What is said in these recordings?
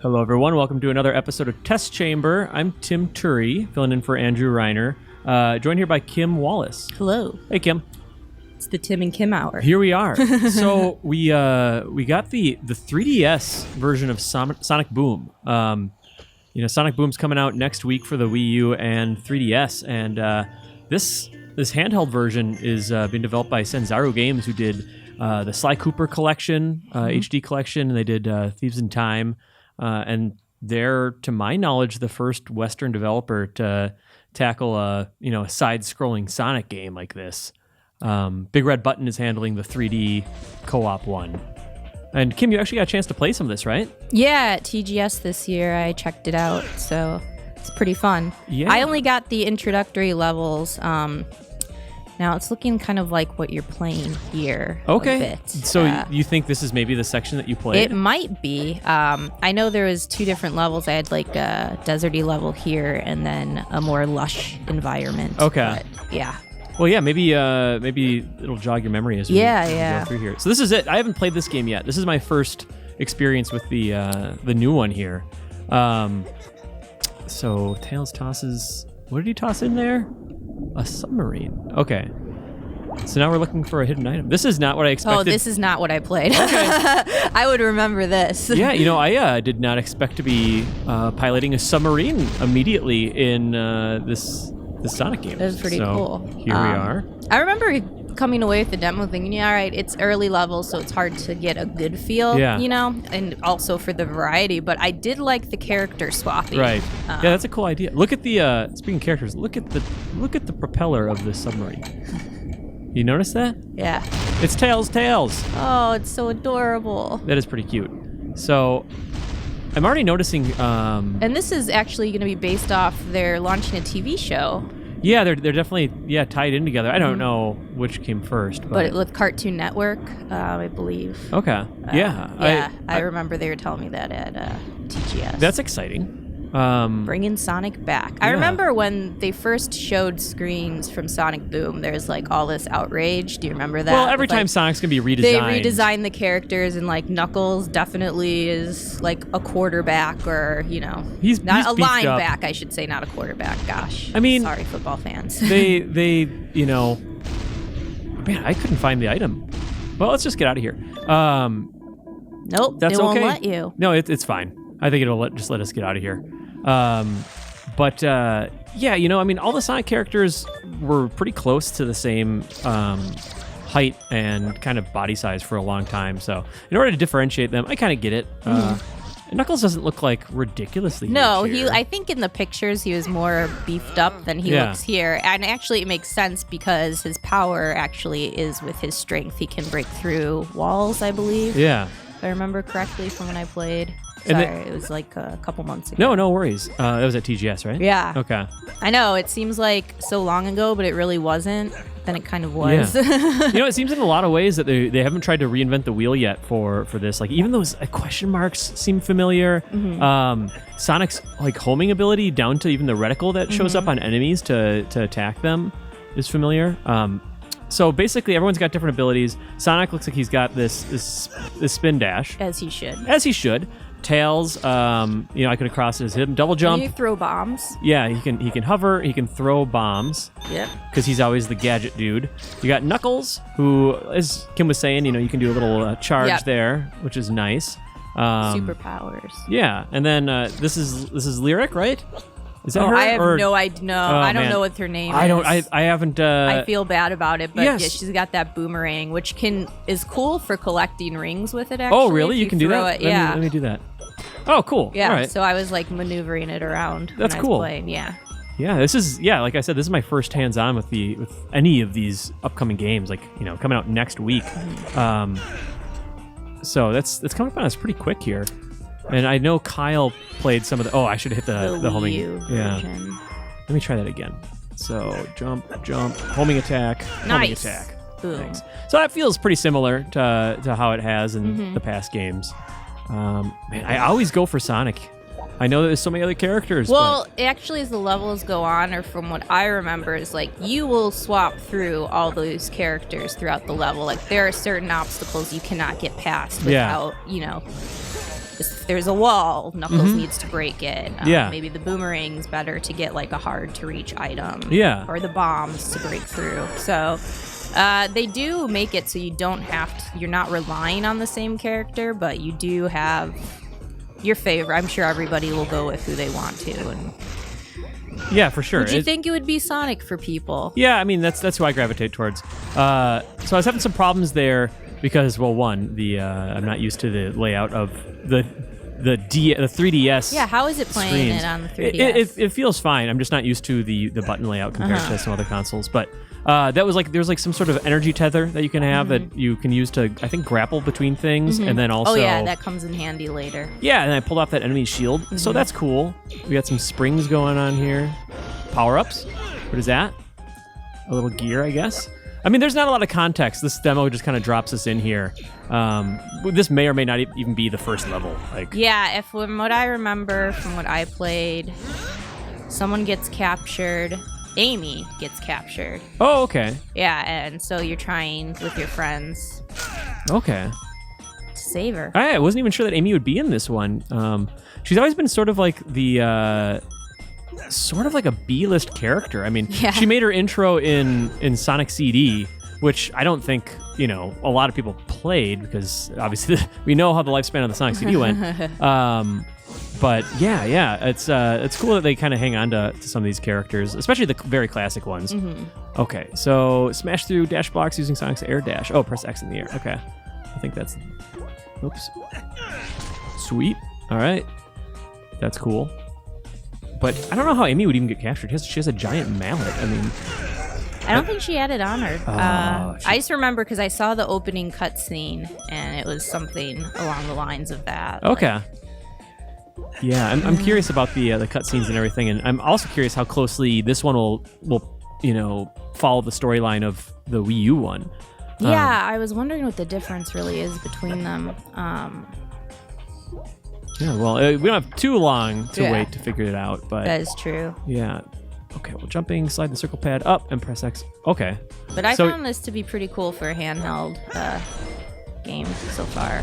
Hello, everyone. Welcome to another episode of Test Chamber. I'm Tim Turi, filling in for Andrew Reiner. Joined here by Kim Wallace. Hello. Hey, Kim. It's the Tim and Kim hour. Here we are. So we got the 3DS version of Sonic Boom. Sonic Boom's coming out next week for the Wii U and 3DS, and this handheld version is being developed by Sanzaru Games, who did the Sly Cooper collection, HD collection, and they did Thieves in Time. And they're, to my knowledge, the first Western developer to tackle a side-scrolling Sonic game like this. Big Red Button is handling the 3D co-op one. And Kim, you actually got a chance to play some of this, right? Yeah, at TGS this year, I checked it out, so it's pretty fun. Yeah. I only got the introductory levels. Now it's looking kind of like what you're playing here. Okay. A bit. So you think this is maybe the section that you played? It might be. I know there was 2 different levels. I had like a deserty level here and then a more lush environment. Okay. But, yeah. Well, yeah, maybe it'll jog your memory as we go through here. So this is it. I haven't played this game yet. This is my first experience with the new one here. So Tails tosses. What did he toss in there? A submarine. Okay. So now we're looking for a hidden item. This is not what I expected. Oh, this is not what I played. Okay. I would remember this. Yeah, I did not expect to be piloting a submarine immediately in this Sonic game. That was pretty cool. Here we are. I remember coming away with the demo thinking, all right, it's early level, so it's hard to get a good feel, and also for the variety, but I did like the character swapping. Right. Yeah, that's a cool idea. Look at the, speaking of characters, look at the propeller of this submarine. You notice that? Yeah. It's Tails. Oh, it's so adorable. That is pretty cute. So, I'm already noticing... and this is actually going to be based off, they're launching a TV show. Yeah, they're definitely tied in together. I don't know which came first, but with Cartoon Network, I believe. Okay. I remember they were telling me that at TGS. That's exciting. Bringing Sonic back. I remember when they first showed screens from Sonic Boom, there's like all this outrage. Do you remember that? Well, every time Sonic's going to be redesigned. They redesign the characters, and like Knuckles definitely is like a quarterback, or he's not a linebacker, I should say, not a quarterback. Gosh. I mean, sorry, football fans. they man, I couldn't find the item. Well, let's just get out of here. Nope, that's they won't okay. let you. No, it's fine. I think it'll just let us get out of here. All the Sonic characters were pretty close to the same height and kind of body size for a long time. So in order to differentiate them, I kind of get it. Knuckles doesn't look like ridiculously huge here. I think in the pictures he was more beefed up than he looks here. And actually it makes sense because his power actually is with his strength. He can break through walls, I believe. Yeah. If I remember correctly from when I played. Sorry, it was like a couple months ago. No worries. That was at TGS, right? Yeah. Okay. I know, it seems like so long ago, but it really wasn't. Then it kind of was. Yeah. It seems in a lot of ways that they haven't tried to reinvent the wheel yet for this. Like, even those question marks seem familiar. Sonic's like homing ability down to even the reticle that shows up on enemies to attack them is familiar. So basically, everyone's got different abilities. Sonic looks like he's got this spin dash. As he should. Tails, I could have crossed his hip. Double jump. Can you throw bombs? Yeah, he can hover. He can throw bombs. Yep. Because he's always the gadget dude. You got Knuckles, who, as Kim was saying, you can do a little charge there, which is nice. Superpowers. Yeah, and then this is Lyric, right? Is that her? I have no idea. No, I don't know what her name is. I haven't. I feel bad about it, but yes. yeah, she's got that boomerang, which is cool for collecting rings with it. Actually, oh, really? You can do that? Yeah. Let me do that. Oh, cool. Yeah. All right. So I was like maneuvering it around. That's when cool. I was playing. Yeah. Yeah. Like I said, this is my first hands-on with any of these upcoming games. Like coming out next week. So that's coming up on us pretty quick here. And I know Kyle played some of the... Oh, I should have hit the homing... version. Let me try that again. So, jump, homing attack, homing attack. Boom. Thanks. So that feels pretty similar to how it has in the past games. Man, I always go for Sonic I know that there's so many other characters. Well, actually, as the levels go on, or from what I remember, is like you will swap through all those characters throughout the level. Like there are certain obstacles you cannot get past without, if there's a wall, Knuckles needs to break it. Maybe the boomerang's better to get like a hard to reach item. Yeah. Or the bombs to break through. So they do make it so you don't have to, you're not relying on the same character, but you do have your favorite. I'm sure everybody will go with who they want to. And yeah, for sure. Would you think it would be Sonic for people? Yeah, I mean that's who I gravitate towards. So I was having some problems there because, well, one, I'm not used to the layout of the 3DS. Yeah, how is it playing screens. it on the 3DS? It feels fine. I'm just not used to the button layout compared to some other consoles. But that was like, there's like some sort of energy tether that you can have that you can use to, I think, grapple between things, and then also. Oh yeah, that comes in handy later. Yeah, and I pulled off that enemy shield, so that's cool. We got some springs going on here. Power-ups. What is that? A little gear, I guess. I mean, there's not a lot of context. This demo just kind of drops us in here. This may or may not even be the first level. Yeah, from what I remember, from what I played, someone gets captured. Amy gets captured. Oh, okay. Yeah, and so you're trying with your friends. Okay. To save her. I wasn't even sure that Amy would be in this one. She's always been sort of like a B-list character. I mean, she made her intro in Sonic CD, which I don't think, a lot of people played because obviously we know how the lifespan of the Sonic CD went. But yeah, it's cool that they kind of hang on to some of these characters, especially the very classic ones. Okay, so smash through dash blocks using Sonic's air dash. Oh, press X in the air. Okay, I think that's... Oops. Sweet. All right. That's cool. But I don't know how Amy would even get captured. She has a giant mallet. I mean... I don't think she had it on her. I just remember because I saw the opening cutscene, and it was something along the lines of that. Okay. Yeah, I'm curious about the cutscenes and everything, and I'm also curious how closely this one will follow the storyline of the Wii U one. Yeah, I was wondering what the difference really is between them. Yeah, well, we don't have too long to wait to figure it out, but that is true. Yeah. Okay, well, jumping, slide the circle pad up, and press X. Okay. But I found this to be pretty cool for a handheld game so far.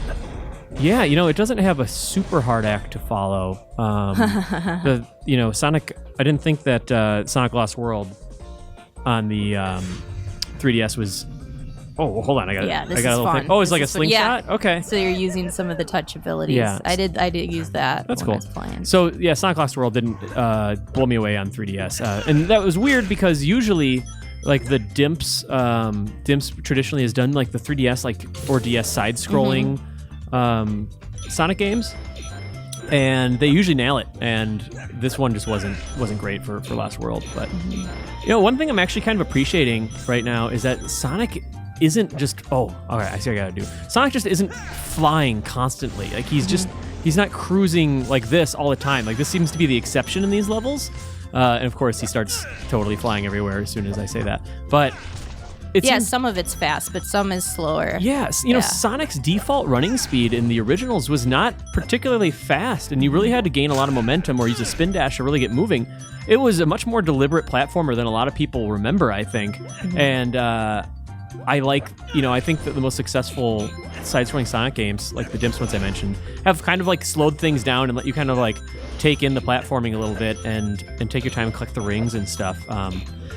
Yeah, it doesn't have a super hard act to follow. Sonic. I didn't think that Sonic Lost World on the 3DS was. Oh, well, hold on. I got a little fun. thing. Oh, it's like a slingshot. Yeah. Okay. So you're using some of the touch abilities. Yeah. I did use that. That's when cool. I was playing. So yeah, Sonic Lost World didn't blow me away on 3DS, and that was weird because usually, like the Dimps traditionally has done like the 3DS or DS side-scrolling Sonic games, and they usually nail it. And this one just wasn't great for Lost World. But one thing I'm actually kind of appreciating right now is that Sonic isn't just I see what I gotta do. Sonic just isn't flying constantly. Like he's not cruising like this all the time. Like this seems to be the exception in these levels. And of course he starts totally flying everywhere as soon as I say that. But some of it's fast, but some is slower. Yes, Sonic's default running speed in the originals was not particularly fast, and you really had to gain a lot of momentum or use a spin dash to really get moving. It was a much more deliberate platformer than a lot of people remember, I think. And I think that the most successful side-scrolling Sonic games, like the Dimps ones I mentioned, have kind of like slowed things down and let you kind of like take in the platforming a little bit and take your time and collect the rings and stuff.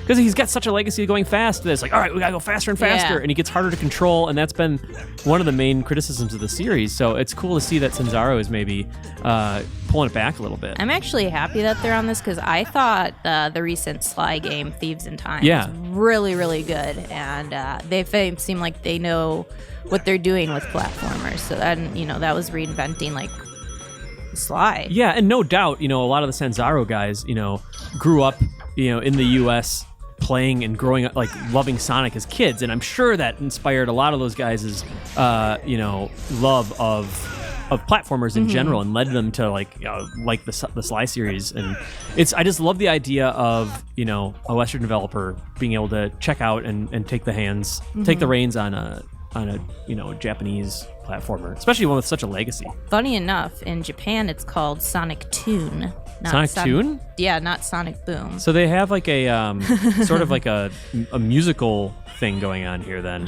Because he's got such a legacy of going fast that it's like, all right, we gotta go faster and faster, and he gets harder to control, and that's been one of the main criticisms of the series. So it's cool to see that Sanzaru is maybe pulling it back a little bit. I'm actually happy that they're on this because I thought the recent Sly game, Thieves in Time, was really, really good, and they seem like they know what they're doing with platformers. So then, that was reinventing like Sly. Yeah, and no doubt, a lot of the Sanzaru guys, grew up, in the U.S. playing and growing up, like loving Sonic as kids, and I'm sure that inspired a lot of those guys' love of platformers in general, and led them to like the Sly series. And I just love the idea of a Western developer being able to check out and take the reins on on a Japanese platformer, especially one with such a legacy. Funny enough, in Japan, it's called Sonic Toon. Sonic Toon? Yeah, not Sonic Boom. So they have like a sort of like a musical thing going on here then.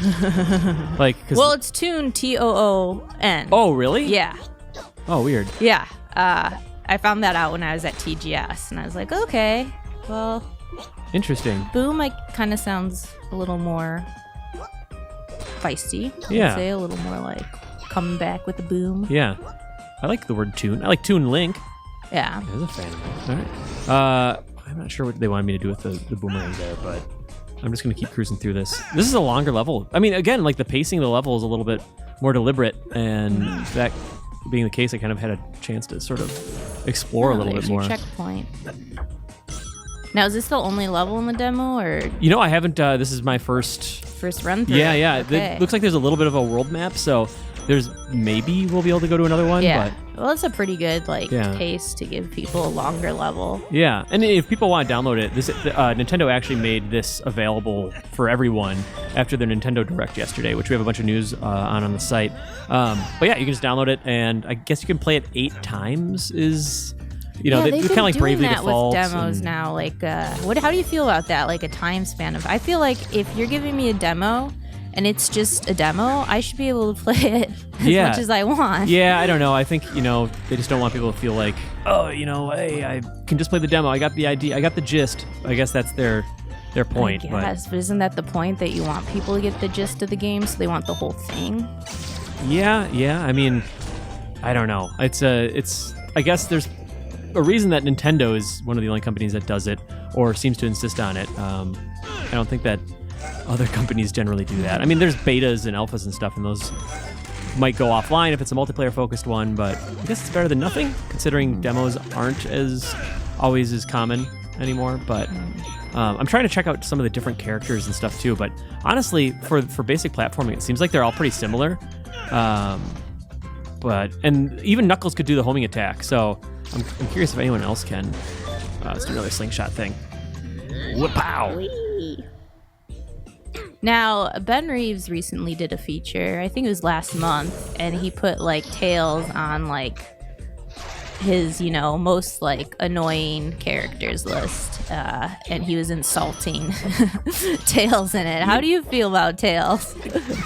Well, it's Toon, Toon. Oh, really? Yeah. Oh, weird. Yeah. I found that out when I was at TGS, and I was like, okay, well. Interesting. Boom, kind of sounds a little more feisty. Yeah. I'd say a little more like coming back with the boom. Yeah. I like the word Toon. I like Toon Link. Yeah. I was a fan of it. All right. I'm not sure what they wanted me to do with the boomerang there, but I'm just going to keep cruising through this. This is a longer level. I mean, again, like the pacing of the level is a little bit more deliberate, and that being the case, I kind of had a chance to sort of explore a little bit more. Checkpoint. Now, is this the only level in the demo, or? I haven't. This is my first run through. Yeah. Okay. It looks like there's a little bit of a world map, so maybe we'll be able to go to another one. Yeah. But Well, it's a pretty good pace to give people a longer level. Yeah, and if people want to download it, Nintendo actually made this available for everyone after their Nintendo Direct yesterday, which we have a bunch of news on the site. But yeah, you can just download it, and I guess you can play it 8 times. They kind of like Bravely Default. With demos now. How do you feel about that? Like a time span of? I feel like if you're giving me a demo and it's just a demo, I should be able to play it as much as I want. Yeah, I don't know. I think, they just don't want people to feel like, hey, I can just play the demo. I got the idea. I got the gist. I guess that's their point. Yes, but isn't that the point, that you want people to get the gist of the game, so they want the whole thing? Yeah. I mean, I don't know. I guess there's a reason that Nintendo is one of the only companies that does it or seems to insist on it. I don't think that other companies generally do that. I mean, there's betas and alphas and stuff, and those might go offline if it's a multiplayer-focused one, but I guess it's better than nothing, considering demos aren't always as common anymore. But I'm trying to check out some of the different characters and stuff too, but honestly, for basic platforming, it seems like they're all pretty similar. And even Knuckles could do the homing attack, so I'm curious if anyone else can. Let's do another slingshot thing. Whoop-pow! Now, Ben Reeves recently did a feature, I think it was last month, and he put Tails on his, most annoying characters list, and he was insulting Tails in it. How do you feel about Tails?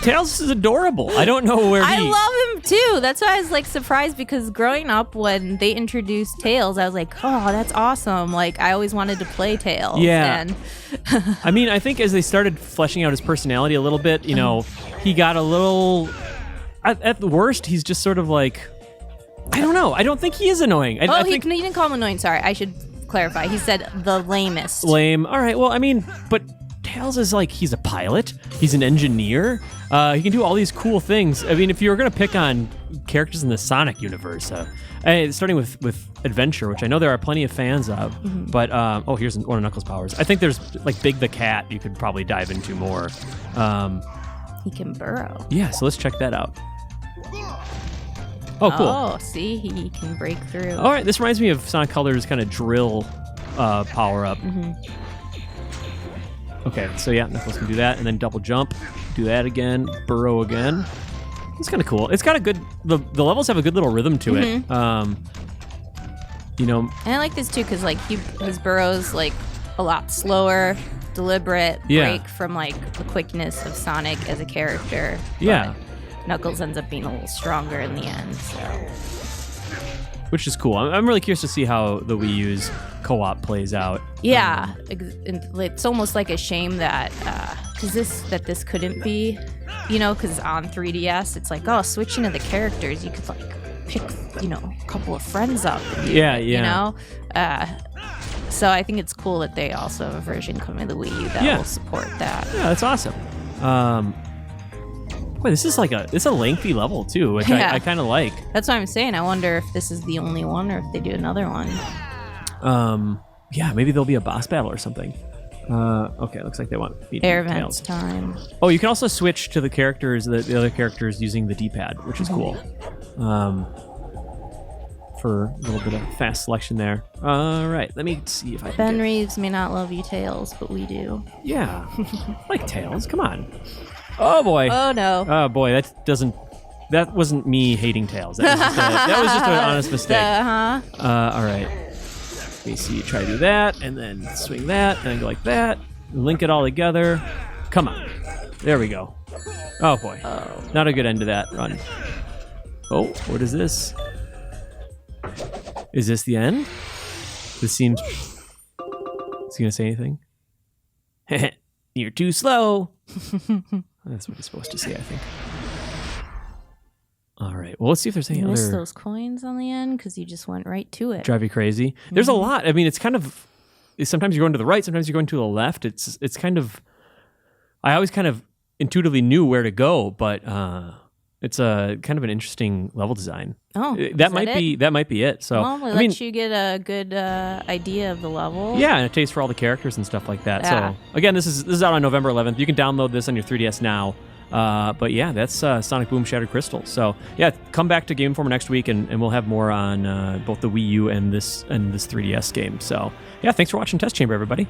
Tails is adorable. I don't know where I love him too. That's why I was surprised, because growing up when they introduced Tails, I was like, oh, that's awesome. I always wanted to play Tails. Yeah. And I mean, I think as they started fleshing out his personality a little bit, he got a little. At the worst, he's just sort of I don't know. I don't think he is annoying. he didn't call him annoying. Sorry, I should clarify. He said the lamest. Lame. All right. Well, I mean, but Tails is he's a pilot. He's an engineer. He can do all these cool things. I mean, if you were going to pick on characters in the Sonic universe, starting with Adventure, which I know there are plenty of fans of, but here's one of Knuckles' powers. I think there's Big the Cat you could probably dive into more. He can burrow. Yeah, so let's check that out. Oh, cool. Oh, see, he can break through. All right, this reminds me of Sonic Color's kind of drill power-up. Okay, so yeah, Knuckles can do that, and then double jump, do that again, burrow again. It's kind of cool. It's got a good... The levels have a good little rhythm to it. And I like this too, because his burrow's a lot slower, deliberate, break from the quickness of Sonic as a character. Yeah. Knuckles ends up being a little stronger in the end, so. Which is cool. I'm really curious to see how the Wii U's co-op plays out. Yeah, it's almost a shame that this couldn't be, because on 3DS it's switching to the characters, you could pick a couple of friends up. So I think it's cool that they also have a version coming to the Wii U that will support that. Yeah, that's awesome. Boy, this is it's a lengthy level too, which I kind of like. That's what I'm saying. I wonder if this is the only one or if they do another one. Yeah, maybe there'll be a boss battle or something. Okay, looks like they want me to Air Vents time. Oh, you can also switch to the characters, the other characters using the D-pad, which is cool. For a little bit of fast selection there. All right, let me see if I can Ben Reeves may not love you, Tails, but we do. Yeah, like Tails. Come on. Oh boy. Oh no. Oh boy, that wasn't me hating Tails. That was just an honest mistake. All right. Let me see. Try to do that, and then swing that, and then go like that. Link it all together. Come on. There we go. Oh boy. Not a good end to that run. Oh, what is this? Is this the end? This seems... Is he gonna say anything? You're too slow. That's what he's supposed to say, I think. All right. Well, let's see if there's any you other... missed those coins on the end because you just went right to it. Drive you crazy. There's a lot. I mean, it's kind of... Sometimes you're going to the right, sometimes you're going to the left. It's kind of... I always kind of intuitively knew where to go, but it's a kind of an interesting level design. Oh, that might be it. So well, we let you get a good idea of the level. Yeah, and a taste for all the characters and stuff like that. Yeah. So again, this is out on November 11th. You can download this on your 3DS now. But yeah, that's Sonic Boom Shattered Crystal. So yeah, come back to Game Informer next week, and we'll have more on both the Wii U and this 3DS game. So yeah, thanks for watching Test Chamber, everybody.